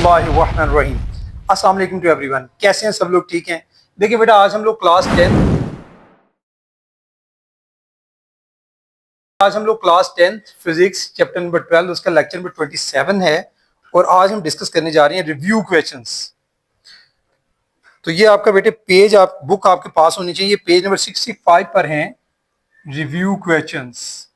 बिस्मिल्लाहिर्रहमानिर्रहीम। अस्सलाम वालेकुम टू एवरीवन। कैसे हैं सब लोग? ठीक हैं? देखिए बेटा, आज हम लोग क्लास 10 फिजिक्स चैप्टर नंबर 12 उसका लेक्चर नंबर 27 है और आज हम डिस्कस करने जा रहे हैं रिव्यू क्वेश्चंस। तो ये आपका बेटे पेज बुक आपके पास होनी चाहिए, पेज नंबर 65 पर हैं रिव्यू क्वेश्चंस।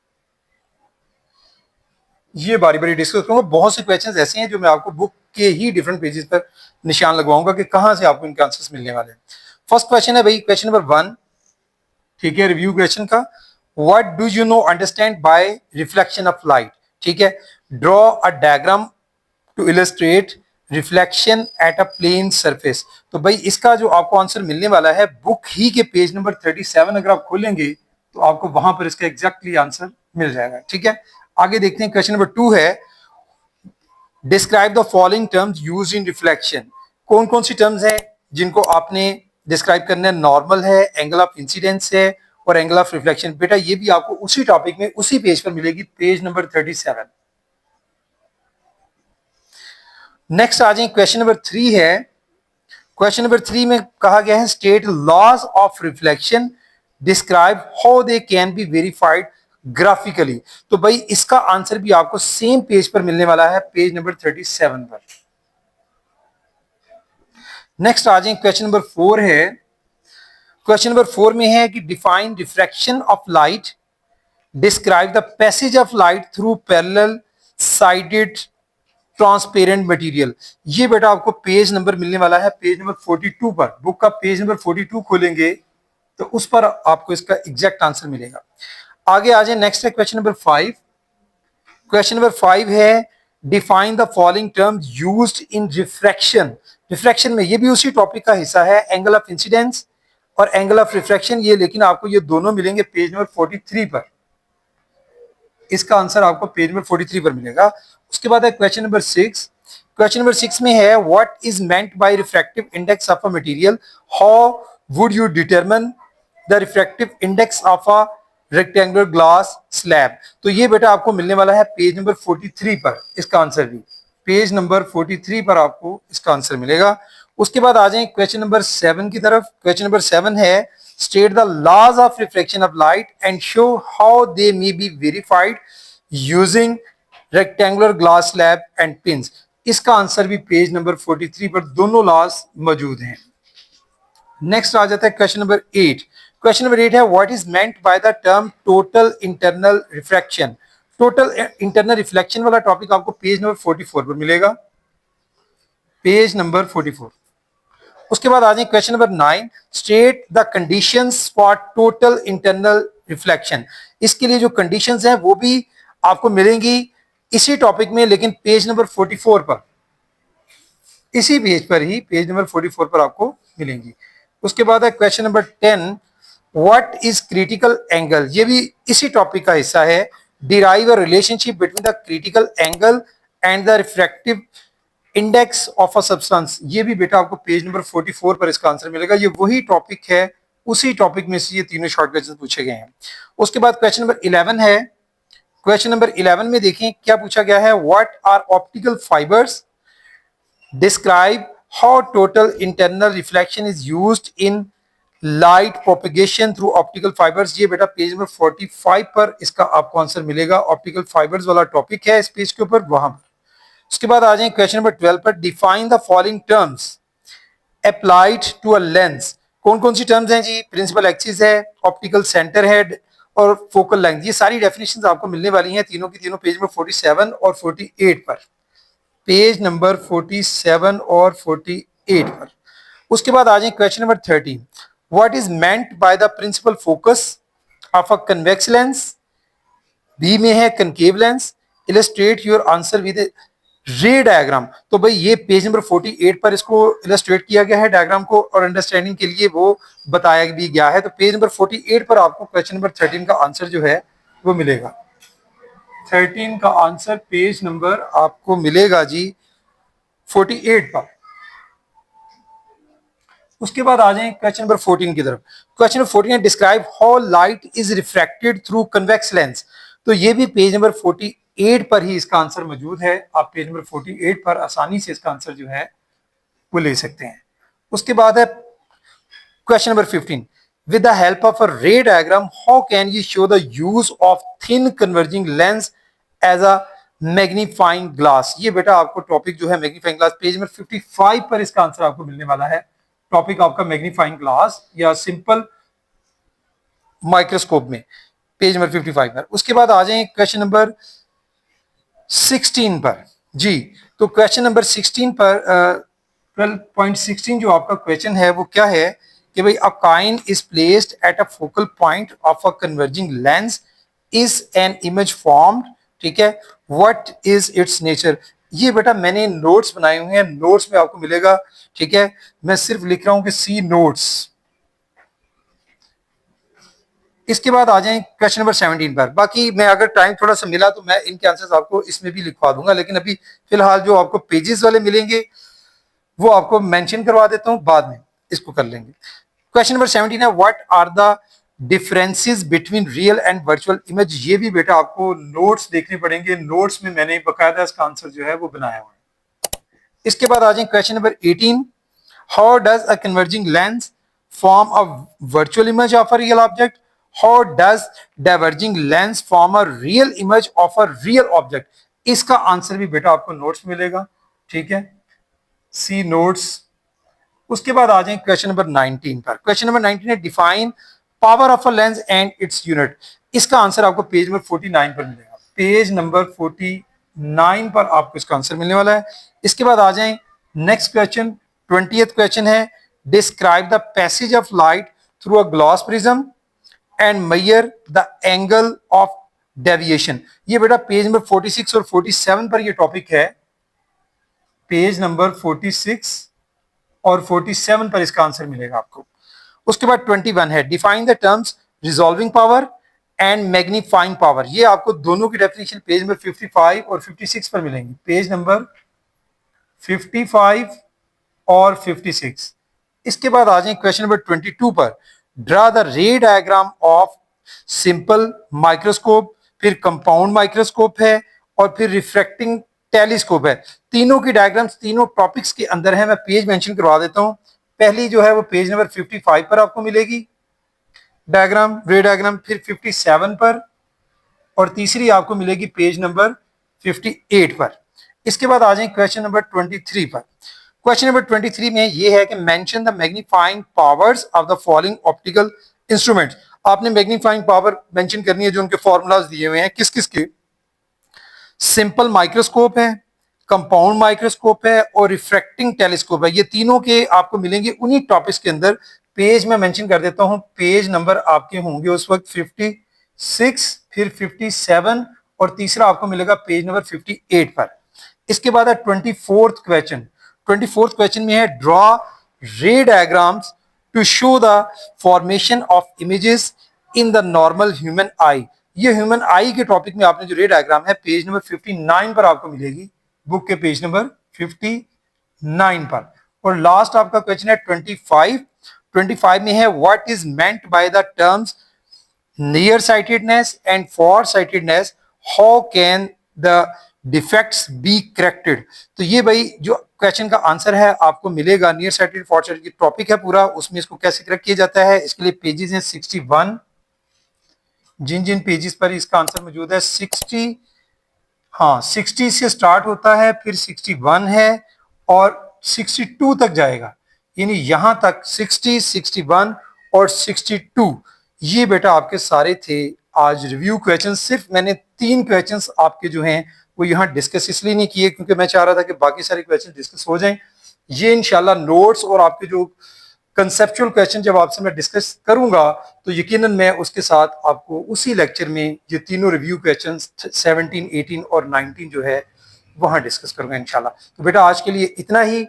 ये बारी बारी डिस्कस करूंगा। बहुत से क्वेश्चंस ऐसे हैं जो मैं आपको बुक के ही डिफरेंट पेजेस पर निशान लगवाऊंगा कि कहां से आपको इनके आंसर्स मिलने वाले हैं। फर्स्ट क्वेश्चन है भाई, क्वेश्चन नंबर 1, ठीक है, रिव्यू क्वेश्चन का। What do you know understand by reflection of light? ठीक है, draw a diagram to illustrate reflection at a plane surface. तो भाई इसका जो आपको आंसर मिलने वाला है बुक ही के पेज नंबर 37 अगर आप खोलेंगे तो आपको वहां पर इसका एग्जैक्टली आंसर मिल जाएगा। ठीक है, आगे देखते हैं। क्वेश्चन नंबर 2 है, describe the following terms used in reflection. कौन कौन सी टर्म्स हैं जिनको आपने डिस्क्राइब करना है? नॉर्मल है, एंगल ऑफ इंसिडेंस है और एंगल ऑफ रिफ्लेक्शन। बेटा ये भी आपको उसी टॉपिक में उसी पेज पर मिलेगी, पेज नंबर 37। नेक्स्ट आ जाए, क्वेश्चन नंबर 3 है। क्वेश्चन नंबर 3 में कहा गया है, state laws of reflection, describe how they can be verified graphically. तो भाई इसका आंसर भी आपको सेम पेज पर मिलने वाला है, पेज नंबर 37 पर। नेक्स्ट आ जाए, क्वेश्चन नंबर 4 है। क्वेश्चन नंबर 4 में है कि define refraction of light, describe the passage of light through parallel sided transparent material. ये बेटा आपको पेज नंबर मिलने वाला है, पेज नंबर 42 पर। बुक का पेज नंबर 42 खोलेंगे तो उस पर आपको इसका एग्जैक्ट आंसर मिलेगा। आगे आ जाए, नेक्स्ट है क्वेश्चन नंबर 5। क्वेश्चन नंबर 5 है, define the following terms used in refraction. Refraction में ये भी उसी टॉपिक का हिस्सा है, एंगल ऑफ इंसिडेंस और एंगल ऑफ रिफ्रैक्शन। ये लेकिन आपको ये दोनों मिलेंगे पेज नंबर 43 पर। इसका आंसर आपको पेज नंबर 43 पर मिलेगा। उसके बाद है क्वेश्चन नंबर 6। क्वेश्चन नंबर 6 में है, what is meant bye refractive index of a material, how would you determine the refractive index of a rectangular glass slab. तो ये बेटा आपको मिलने वाला है पेज नंबर 43 पर। इसका आंसर भी पेज नंबर 43 पर आपको इसका आंसर मिलेगा। उसके बाद आ जाए क्वेश्चन नंबर 7 की तरफ। क्वेश्चन नंबर 7 है, state the laws of refraction of light and show how they may be verified using rectangular glass slab and pins। इसका आंसर भी पेज नंबर 43 पर दोनों लॉज मौजूद हैं। नेक्स्ट आ जाता है क्वेश्चन नंबर 8। क्वेश्चन नंबर 8 है, what is meant by the term total internal refraction. Total internal reflection वाला टॉपिक आपको पेज नंबर 44 पर मिलेगा, पेज नंबर 44। उसके बाद आ जाए question number 9, state the conditions for total internal reflection. इसके लिए जो कंडीशंस हैं वो भी आपको मिलेंगी इसी टॉपिक में, लेकिन पेज नंबर 44 पर, इसी पेज पर ही, पेज नंबर 44 पर आपको मिलेंगी। उसके बाद है question number 10, what is critical angle. ये भी इसी टॉपिक का हिस्सा है, derive a relationship between the critical angle and the refractive index of a substance. ये भी बेटा आपको पेज नंबर 44 पर इसका आंसर मिलेगा। ये वही टॉपिक है, उसी टॉपिक में से ये तीनों शॉर्ट क्वेश्चन पूछे गए हैं। उसके बाद क्वेश्चन नंबर 11 है। क्वेश्चन नंबर 11 में देखें क्या पूछा गया है, what are optical fibres, describe how total internal reflection is used in light propagation through optical fibres. ये बेटा पेज नंबर 45 पर इसका आपको आंसर मिलेगा। ऑप्टिकल फाइबर्स वाला टॉपिक है इस पेज के ऊपर, वहां पर। उसके बाद आ जाए क्वेश्चन नंबर 12 पर, define the following terms applied to a lens. कौन कौन सी टर्म्स हैं जी? प्रिंसिपल एक्सिस है, ऑप्टिकल सेंटर है और फोकल लेंथ। ये सारी डेफिनेशंस आपको मिलने वाली हैं तीनों की तीनों पेज नंबर 47 और 48 पर, पेज नंबर 47 और 48 पर। उसके बाद आ जाए question number 13, what is meant by the principal focus of a convex lens. B में है concave lens, illustrate your answer with ray diagram. तो भाई ये पेज नंबर 48 पर इसको इलस्ट्रेट किया गया है डायग्राम को, और अंडरस्टैंडिंग के लिए वो बताया भी गया है। तो पेज नंबर 48 पर आपको क्वेश्चन नंबर 13 का आंसर जो है वो मिलेगा। 13 का आंसर पेज नंबर आपको मिलेगा जी 48 पर। उसके बाद आ जाए क्वेश्चन नंबर 14 की तरफ। क्वेश्चन नंबर 14 है, describe how light is refracted through convex lens. तो ये भी पेज नंबर 48 पर ही इसका आंसर मौजूद है। आप पेज नंबर 48 पर आसानी से इसका आंसर जो है वो ले सकते हैं। उसके बाद है question number 15, with the help of a ray diagram how can you show the use of thin converging lens as a magnifying glass. ये बेटा आपको टॉपिक जो है मैग्नीफाइंग ग्लास पेज नंबर 55 पर इसका आंसर आपको मिलने वाला है। टॉपिक आपका मैग्नीफाइंग ग्लास या सिंपल माइक्रोस्कोप में पेज नंबर 55 पर। उसके बाद आ जाए क्वेश्चन नंबर 16 पर। जी तो क्वेश्चन नंबर 16 पर 12.16 जो आपका क्वेश्चन है वो क्या है कि भाई अ coin is placed at a focal point of a converging lens is an image formed, ठीक है, व्हाट इज इट्स नेचर। ये बेटा मैंने नोट्स बनाए हुए हैं, नोट्स में आपको मिलेगा, ठीक है, मैं सिर्फ लिख रहा हूं कि सी नोट्स। इसके बाद आ जाएं क्वेश्चन नंबर 17 पर। बाकी मैं अगर टाइम थोड़ा सा मिला तो मैं इनके आंसर्स आपको इसमें भी लिखवा दूंगा, लेकिन अभी फिलहाल जो आपको पेजेस वाले मिलेंगे वो आपको मेंशन करवा देता हूं, बाद में इसको कर लेंगे। क्वेश्चन नंबर 17 है what are the differences between real and virtual image. ये भी बेटा आपको नोट्स देखने पड़ेंगे, नोट्स में मैंने बकायदा इसका आंसर जो है वो बनाया हुआ है। इसके बाद आ जाए question number 18, how does a converging lens form a virtual image of a real object, how does diverging lens form a real image of a real object. इसका आंसर भी बेटा आपको नोट्स मिलेगा, ठीक है, सी नोट्स। उसके बाद आ जाए क्वेश्चन नंबर 19 पर। क्वेश्चन नंबर 19 है define power of a lens and its unit. इसका आंसर आपको पेज नंबर 49 पर मिलेगा, पेज नंबर 49 पर आपको इसका आंसर मिलने वाला है। इसके बाद आ जाए नेक्स्ट क्वेश्चन, 20th क्वेश्चन है describe the passage of light through a glass prism and measure the angle of deviation. ये बेटा पेज नंबर 46 और 47 पर ये टॉपिक है, पेज नंबर 46 और 47 पर इसका आंसर मिलेगा आपको। उसके बाद 21 है define the terms resolving power and magnifying power. ये आपको दोनों की डेफिनेशन पेज नंबर 55 और 56 पर मिलेंगी, पेज नंबर 55 और 56। इसके बाद आ जाए क्वेश्चन नंबर 22 पर, ड्रा द रे डायग्राम ऑफ सिंपल माइक्रोस्कोप, फिर कंपाउंड माइक्रोस्कोप है और फिर रिफ्रैक्टिंग टेलीस्कोप है। तीनों की डायग्राम्स तीनों टॉपिक्स के अंदर है, मैं पेज मेंशन करवा देता हूं। पहली जो है वो पेज नंबर 55 पर आपको मिलेगी डायग्राम, रे डायग्राम, फिर 57 पर और तीसरी आपको मिलेगी पेज नंबर 58 पर। इसके बाद आ जाए क्वेश्चन नंबर 23 पर। क्वेश्चन नंबर 23 में ये है कि mention the magnifying powers of the following optical instruments. आपने मैग्नीफाइंग पावर मेंशन करनी है जो उनके फॉर्मूलाज दिए हुए हैं किस किस के। सिंपल माइक्रोस्कोप है, कंपाउंड माइक्रोस्कोप है और रिफ्रैक्टिंग टेलीस्कोप है। ये तीनों के आपको मिलेंगे उन्हीं टॉपिक्स के अंदर। पेज में मेंशन कर देता हूं, पेज नंबर आपके होंगे उस वक्त 56, फिर 57 और तीसरा आपको मिलेगा पेज नंबर 58 पर। इसके बाद है 24th क्वेश्चन। 24th क्वेश्चन में है draw ray diagrams to show the formation of images in the normal human eye. ये ह्यूमन आई के टॉपिक में आपने जो रे डायग्राम है पेज नंबर 59 पर आपको मिलेगी, बुक के पेज नंबर 59 पर। और लास्ट आपका क्वेश्चन है 25। 25 में है what is meant by the terms near sightedness and for sightedness, how can the defects be corrected. तो ये भाई जो क्वेश्चन का आंसर है आपको मिलेगा, near sighted far sighted topic है पूरा, उसमें इसको कैसे करेक्ट किया जाता है इसके लिए पेजेस हैं 61, जिन जिन पेजेस पर इसका आंसर मौजूद है 60, हाँ 60 से स्टार्ट होता है, फिर 61 है और 62 तक जाएगा, यानी यहां तक 60, 61 और 62। ये बेटा आपके सारे थे आज रिव्यू क्वेश्चन। सिर्फ मैंने 3 क्वेश्चंस आपके जो हैं वो यहाँ डिस्कस इसलिए नहीं किए क्योंकि मैं चाह रहा था कि बाकी सारे क्वेश्चन डिस्कस हो जाएं। ये इंशाल्लाह नोट्स और आपके जो कंसेप्चुअल क्वेश्चन जब आपसे मैं डिस्कस करूंगा तो यकीनन मैं उसके साथ आपको उसी लेक्चर में ये तीनों रिव्यू क्वेश्चन 17, 18 और 19 जो है वहां डिस्कस करूंगा इंशाल्लाह। तो बेटा आज के लिए इतना ही।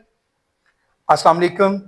अस्सलाम वालेकुम।